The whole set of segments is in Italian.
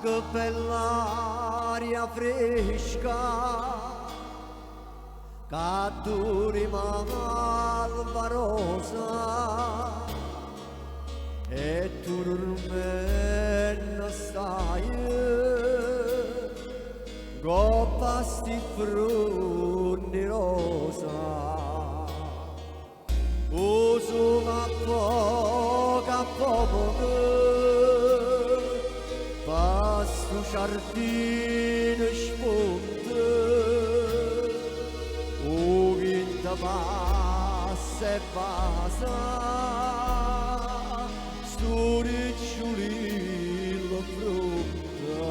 che bell'aria fresca che tu rimani alba rosa e tu dormendo stai con pasti frutti rosa uso a poco pasto giardino spunta o vinta passa e passa sto ricciolino frutta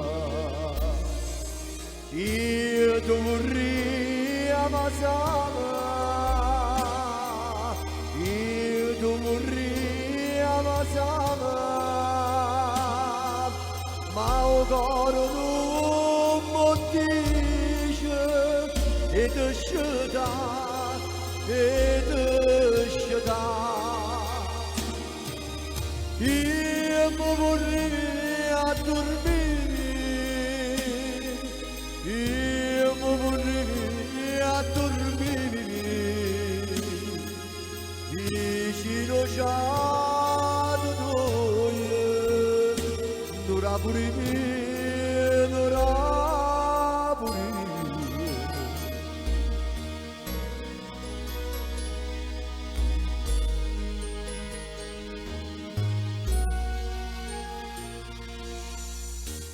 io tu vorrei ammazzare io tu vorrei ammazzare ma o coro non mi dice e te sceda io mi vorrei addormire io mi vorrei addormire vicino a noi pure me, n'ora pure me.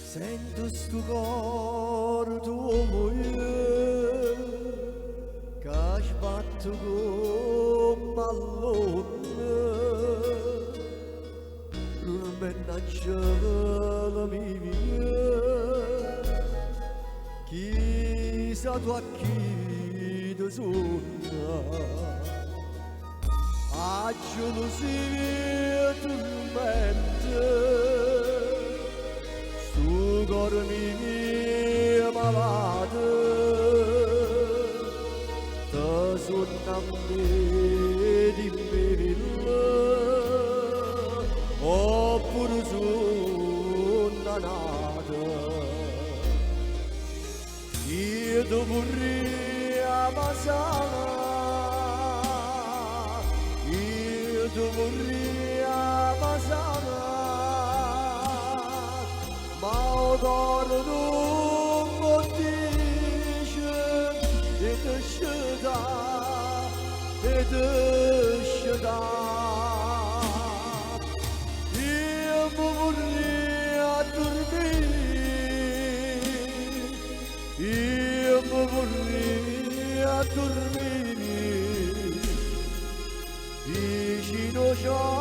Sento sto coro tuo che sbatto come all'onda mannaggia la mia chissà tu a chi ti sogna a gelosia tormenta su cuore mio malato ti sogna a me di me oppure sono nato io ti vorrei ammazzare io ti vorrei ammazzare ma o coro non mi dice e te sceda io mi vorrei addormire vicino a